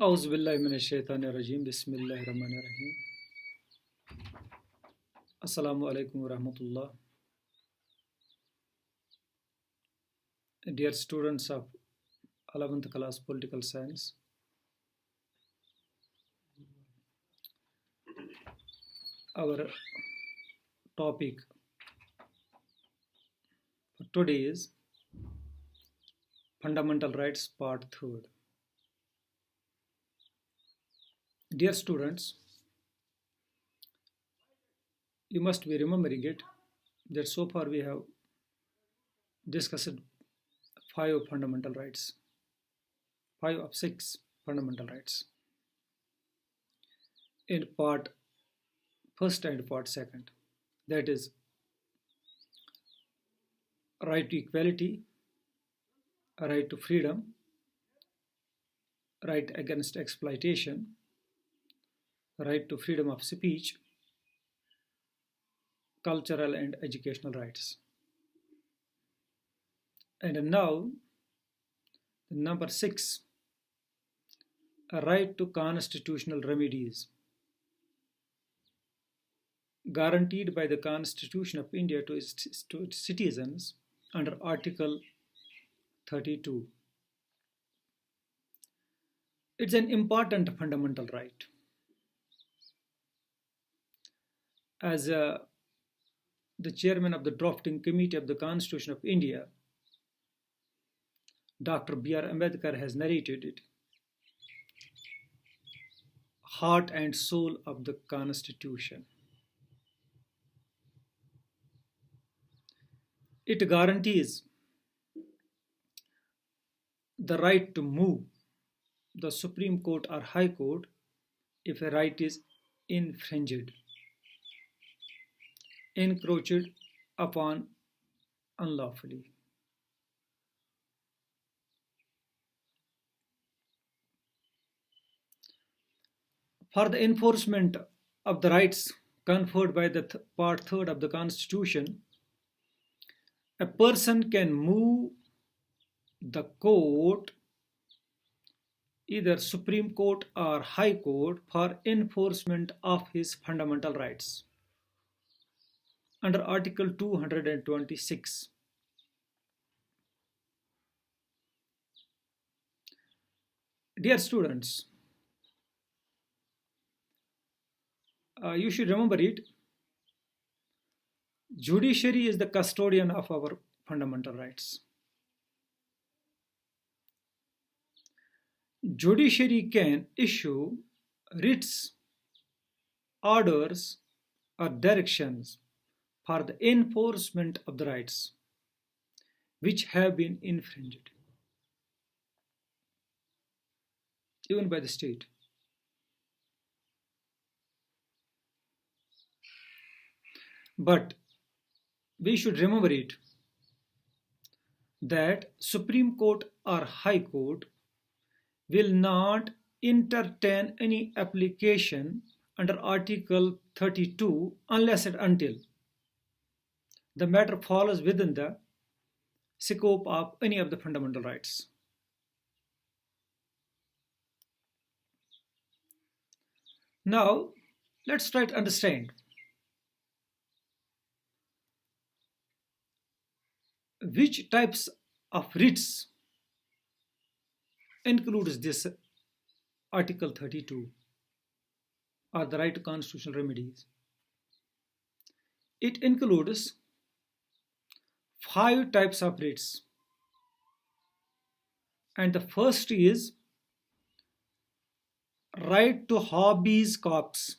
Auzubillahiminash-shaytanir-rajim. Bismillahir-rahmanir-rahim. Assalamu alaikum wa rahmatullah. Dear students of 11th class Political Science, our topic for today is Fundamental Rights, part 3. Dear students, you must be remembering it that so far we have discussed 5 fundamental rights, 5 of 6 fundamental rights in part 1st and part 2nd, that is right to equality, right to freedom, right against exploitation, right to freedom of speech, cultural and educational rights. And now, number 6, a right to constitutional remedies, guaranteed by the Constitution of India to its citizens under Article 32. It's an important fundamental right. As the chairman of the drafting committee of the Constitution of India, Dr. BR Ambedkar has narrated it, heart and soul of the Constitution. It guarantees the right to move the Supreme Court or High Court if a right is infringed, encroached upon unlawfully. For the enforcement of the rights conferred by the part 3 of the Constitution, a person can move the court, either Supreme Court or High Court, for enforcement of his fundamental rights under Article 226. Dear students, you should remember it. Judiciary is the custodian of our fundamental rights. Judiciary can issue writs, orders, or directions for the enforcement of the rights which have been infringed, even by the state. But we should remember it that Supreme Court or High Court will not entertain any application under Article 32 unless and until the matter falls within the scope of any of the fundamental rights. Now, let's try to understand which types of writs includes this Article 32 or the right to constitutional remedies. It includes 5 types of writs, and the first is right to habeas corpus,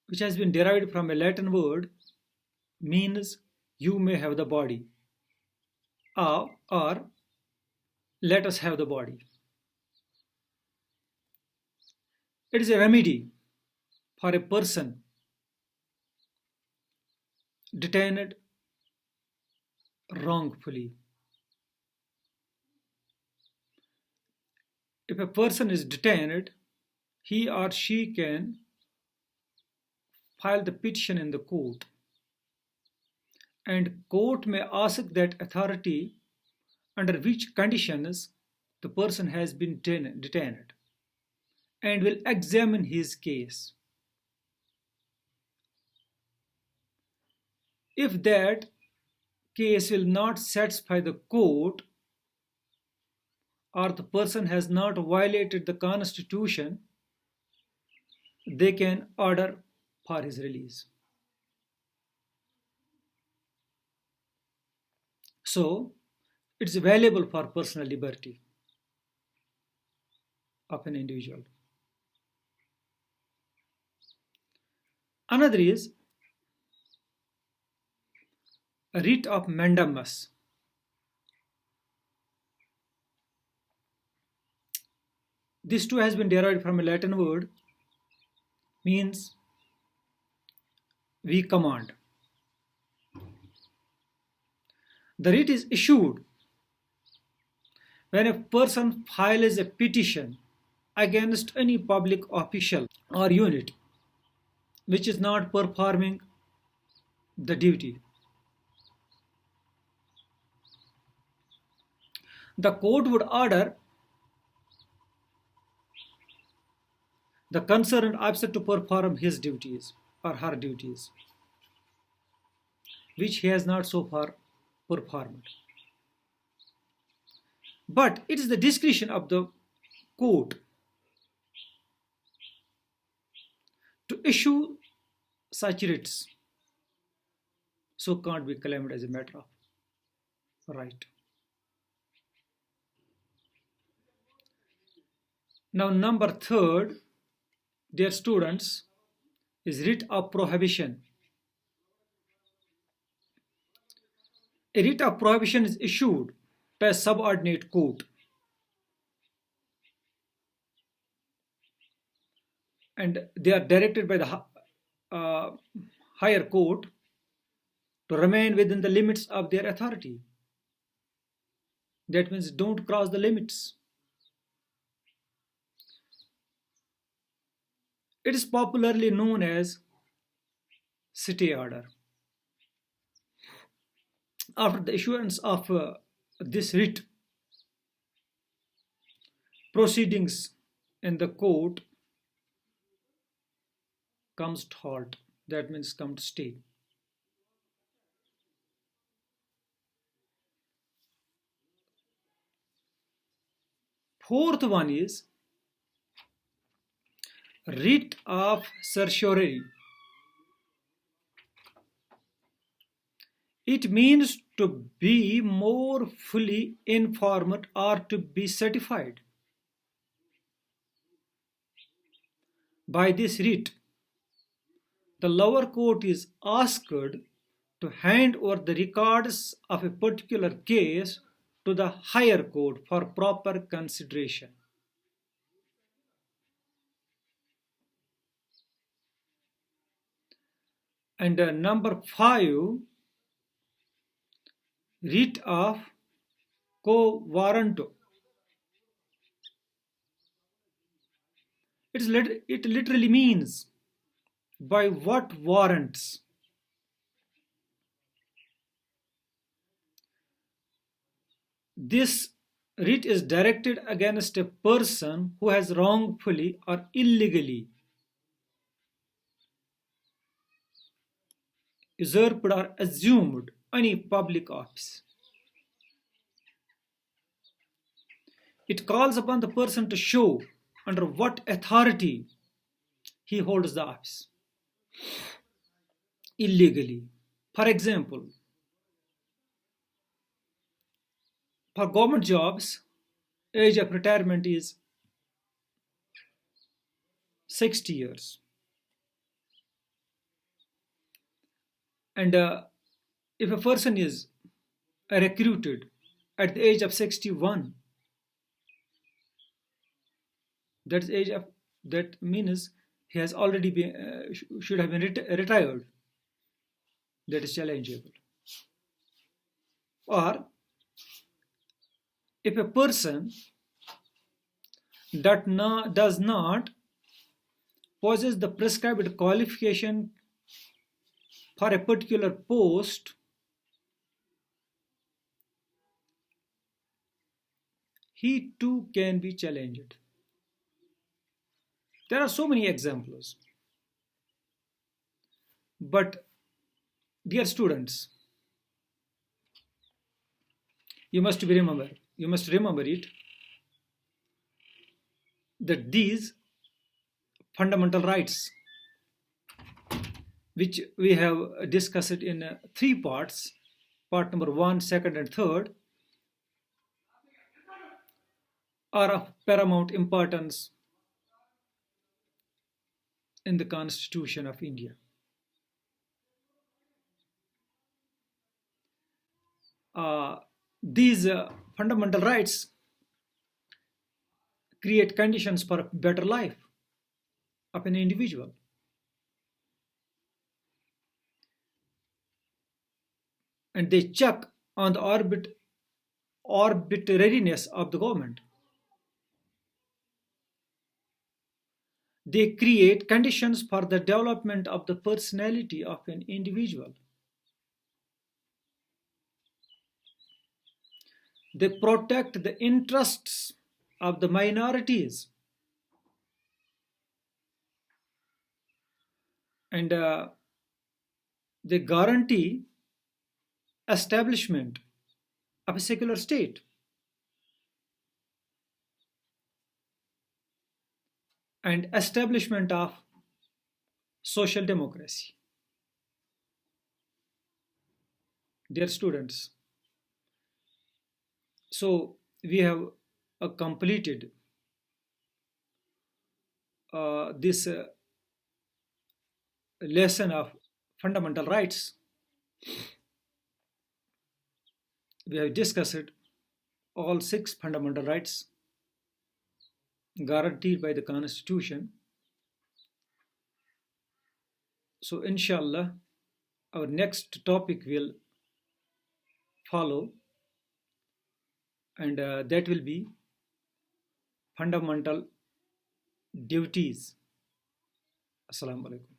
which has been derived from a Latin word, means you may have the body, or let us have the body. It is a remedy for a person detained wrongfully. If a person is detained, he or she can file the petition in the court, and court may ask that authority under which conditions the person has been detained and will examine his case. If that case will not satisfy the court, or the person has not violated the constitution, they can order for his release. So it's valuable for personal liberty of an individual. Another is a writ of mandamus. This too has been derived from a Latin word, means we command. The writ is issued when a person files a petition against any public official or unit which is not performing the duty. The court would order the concerned officer to perform his duties or her duties, which he has not so far performed. But it is the discretion of the court to issue such writs, so can't be claimed as a matter of right. Now, number third, dear students, is writ of prohibition. A writ of prohibition is issued to a subordinate court, and they are directed by the higher court to remain within the limits of their authority. That means don't cross the limits. It is popularly known as stay order. After the issuance of this writ, proceedings in the court comes to halt. That means come to stay. Fourth one is writ of certiorari. It means to be more fully informed or to be certified. By this writ, the lower court is asked to hand over the records of a particular case to the higher court for proper consideration. And number 5, Writ of Quo Warranto. It literally means by what warrants. This writ is directed against a person who has wrongfully or illegally usurped or assumed any public office. It calls upon the person to show under what authority he holds the office illegally. For example, for government jobs, age of retirement is 60 years. And if a person is recruited at the age of 61, that means he has already been should have been retired. That is challengeable. Or if a person does not possess the prescribed qualification for a particular post, he too can be challenged. There are so many examples. But, dear students, you must remember it, that these fundamental rights, which we have discussed in three parts, part number 1, 2nd, and 3rd, are of paramount importance in the Constitution of India. These fundamental rights create conditions for a better life of an individual. And they check on the arbitrariness of the government. They create conditions for the development of the personality of an individual. They protect the interests of the minorities. And they guarantee establishment of a secular state. And establishment of social democracy. Dear students, so we have completed this lesson of fundamental rights. We have discussed all 6 fundamental rights guaranteed by the Constitution. So inshallah, our next topic will follow, and that will be fundamental duties. Assalamu alaikum.